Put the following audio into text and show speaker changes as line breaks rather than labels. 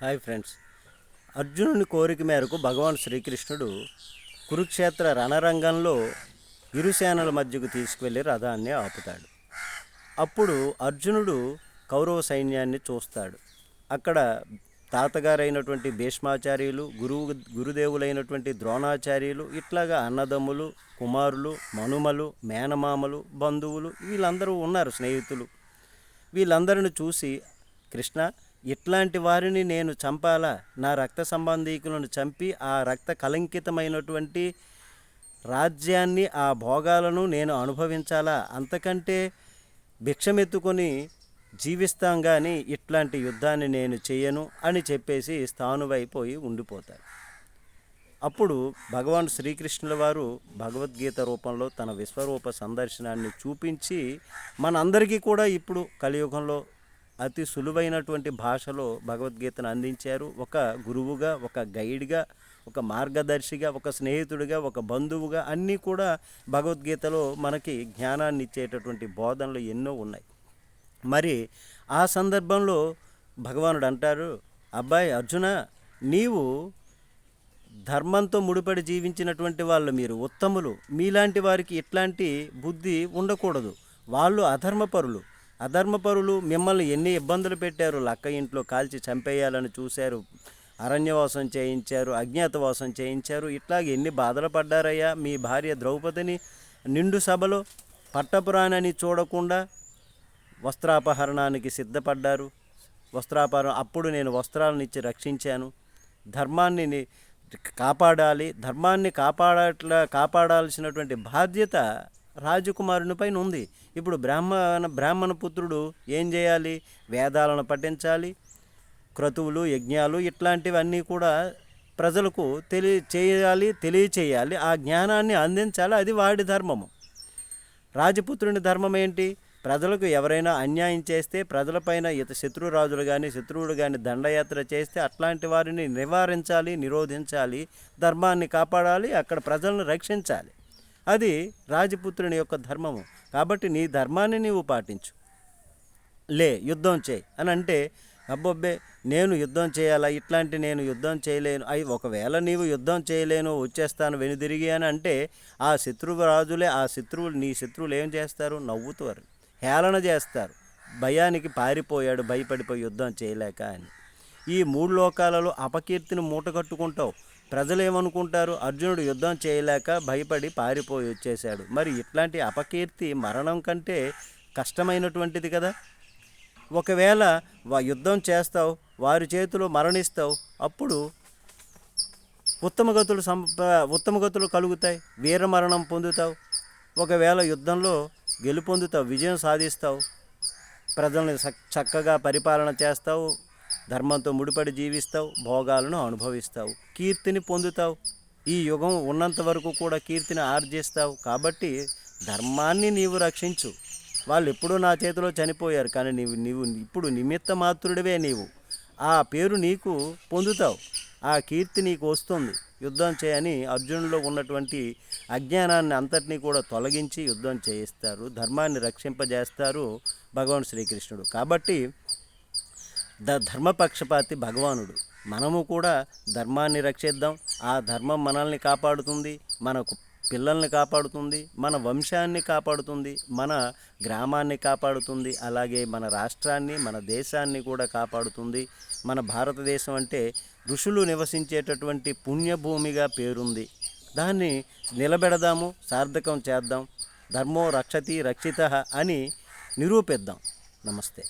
Hi friends. అర్జునుని కోరిక మేరకు భగవాన్ శ్రీకృష్ణుడు కురుక్షేత్ర రణరంగంలో ఇరుసేనల మధ్యకు తీసుకువెళ్ళి రథాన్ని ఆపుతాడు. అప్పుడు అర్జునుడు కౌరవ సైన్యాన్ని చూస్తాడు. అక్కడ తాతగారైనటువంటి భీష్మాచార్యులు, గురుదేవులైనటువంటి ద్రోణాచార్యులు, ఇట్లాగా అన్నదమ్ములు, కుమారులు, మనుమలు, మేనమామలు, బంధువులు వీళ్ళందరూ ఉన్నారు, స్నేహితులు. వీళ్ళందరిని చూసి, కృష్ణ, ఇట్లాంటి వారిని నేను చంపాలా? నా రక్త సంబంధీకులను చంపి ఆ రక్త కలంకితమైనటువంటి రాజ్యాన్ని, ఆ భోగాలను నేను అనుభవించాలా? అంతకంటే భిక్షమెత్తుకొని జీవిస్తాం కానీ ఇట్లాంటి యుద్ధాన్ని నేను చేయను అని చెప్పేసి స్థానువైపోయి ఉండిపోతారు. అప్పుడు భగవాన్ శ్రీకృష్ణుల వారు భగవద్గీత రూపంలో తన విశ్వరూప సందర్శనాన్ని చూపించి మనందరికీ కూడా ఇప్పుడు కలియుగంలో అతి సులువైనటువంటి భాషలో భగవద్గీతను అందించారు. ఒక గురువుగా, ఒక గైడ్గా, ఒక మార్గదర్శిగా, ఒక స్నేహితుడిగా, ఒక బంధువుగా అన్నీ కూడా భగవద్గీతలో మనకి జ్ఞానాన్ని ఇచ్చేటటువంటి బోధనలు ఎన్నో ఉన్నాయి. మరి ఆ సందర్భంలో భగవానుడు అంటారు, అబ్బాయి అర్జున, నీవు ధర్మంతో ముడిపడి జీవించినటువంటి వాళ్ళు, మీరు ఉత్తములు. మీలాంటి వారికి ఇట్లాంటి బుద్ధి ఉండకూడదు. వాళ్ళు అధర్మపరులు మిమ్మల్ని ఎన్ని ఇబ్బందులు పెట్టారు. లక్క ఇంట్లో కాల్చి చంపేయాలని చూశారు, అరణ్యవాసం చేయించారు, అజ్ఞాతవాసం చేయించారు. ఇట్లాగే ఎన్ని బాధలు పడ్డారయ్యా. మీ భార్య ద్రౌపదిని నిండు సభలో పట్టపురాణని చూడకుండా వస్త్రాపహరణానికి సిద్ధపడ్డారు. అప్పుడు నేను వస్త్రాలను ఇచ్చి రక్షించాను. ధర్మాన్ని కాపాడాలి. ధర్మాన్ని కాపాడాల్సినటువంటి బాధ్యత రాజకుమారుని పైన ఉంది. ఇప్పుడు బ్రాహ్మణ పుత్రుడు ఏం చేయాలి? వేదాలను పఠించాలి, క్రతువులు, యజ్ఞాలు ఇట్లాంటివన్నీ కూడా ప్రజలకు తెలియచేయాలి. ఆ జ్ఞానాన్ని అందించాలి. అది వాడి ధర్మము. రాజపుత్రుని ధర్మం ఏంటి? ప్రజలకు ఎవరైనా అన్యాయం చేస్తే, ప్రజలపైన శత్రురాజులు కానీ శత్రువులు కానీ దండయాత్ర చేస్తే అట్లాంటి వారిని నివారించాలి, నిరోధించాలి, ధర్మాన్ని కాపాడాలి, అక్కడ ప్రజలను రక్షించాలి. అది రాజపుత్రుని యొక్క ధర్మము. కాబట్టి నీ ధర్మాన్ని నీవు పాటించు, యుద్ధం చేయి అని అంటే, అబ్బొబ్బే నేను యుద్ధం చేయాలా? నేను యుద్ధం చేయలేను. ఒకవేళ నీవు యుద్ధం చేయలేను, వచ్చేస్తాను వెనుదిరిగి అని అంటే, ఆ రాజులే, నీ శత్రువులు ఏం చేస్తారు? నవ్వుతారు, హేళన చేస్తారు. భయానికి పారిపోయాడు, భయపడిపోయి యుద్ధం చేయలేక అని. ఈ 3 లోకాలలో అపకీర్తిని మూటగట్టుకుంటావు. ప్రజలు ఏమనుకుంటారు? అర్జునుడు యుద్ధం చేయలేక భయపడి పారిపోయి వచ్చేశాడు. మరి ఇట్లాంటి అపకీర్తి మరణం కంటే కష్టమైనటువంటిది కదా. ఒకవేళ యుద్ధం చేస్తావు, వారి చేతిలో మరణిస్తావు, అప్పుడు ఉత్తమగతులు కలుగుతాయి, వీరమరణం పొందుతావు. ఒకవేళ యుద్ధంలో గెలుపొందుతావు, విజయం సాధిస్తావు, ప్రజల్ని చక్కగా పరిపాలన చేస్తావు, ధర్మంతో ముడిపడి జీవిస్తావు, భోగాలను అనుభవిస్తావు, కీర్తిని పొందుతావు. ఈ యుగం ఉన్నంత వరకు కూడా కీర్తిని ఆర్జిస్తావు. కాబట్టి ధర్మాన్ని నీవు రక్షించు. వాళ్ళు ఎప్పుడూ నా చేతిలో చనిపోయారు, కానీ నీవు ఇప్పుడు నిమిత్త మాత్రుడివే. నీవు ఆ పేరు నీకు పొందుతావు, ఆ కీర్తి నీకు వస్తుంది. యుద్ధం చేయని అర్జునులో ఉన్నటువంటి అజ్ఞానాన్ని అంతటినీ కూడా తొలగించి యుద్ధం చేయిస్తారు, ధర్మాన్ని రక్షింపజేస్తారు భగవాన్ శ్రీకృష్ణుడు. కాబట్టి ధర్మపక్షపాతి భగవానుడు. మనము కూడా ధర్మాన్ని రక్షిద్దాం. ఆ ధర్మం మనల్ని కాపాడుతుంది, మన పిల్లల్ని కాపాడుతుంది, మన వంశాన్ని కాపాడుతుంది, మన గ్రామాన్ని కాపాడుతుంది, అలాగే మన రాష్ట్రాన్ని, మన దేశాన్ని కూడా కాపాడుతుంది. మన భారతదేశం అంటే ఋషులు నివసించేటటువంటి పుణ్యభూమిగా పేరుంది. దాన్ని నిలబెడదాము, సార్థకం చేద్దాం. ధర్మో రక్షతి రక్షితః అని నిరూపిద్దాం. నమస్తే.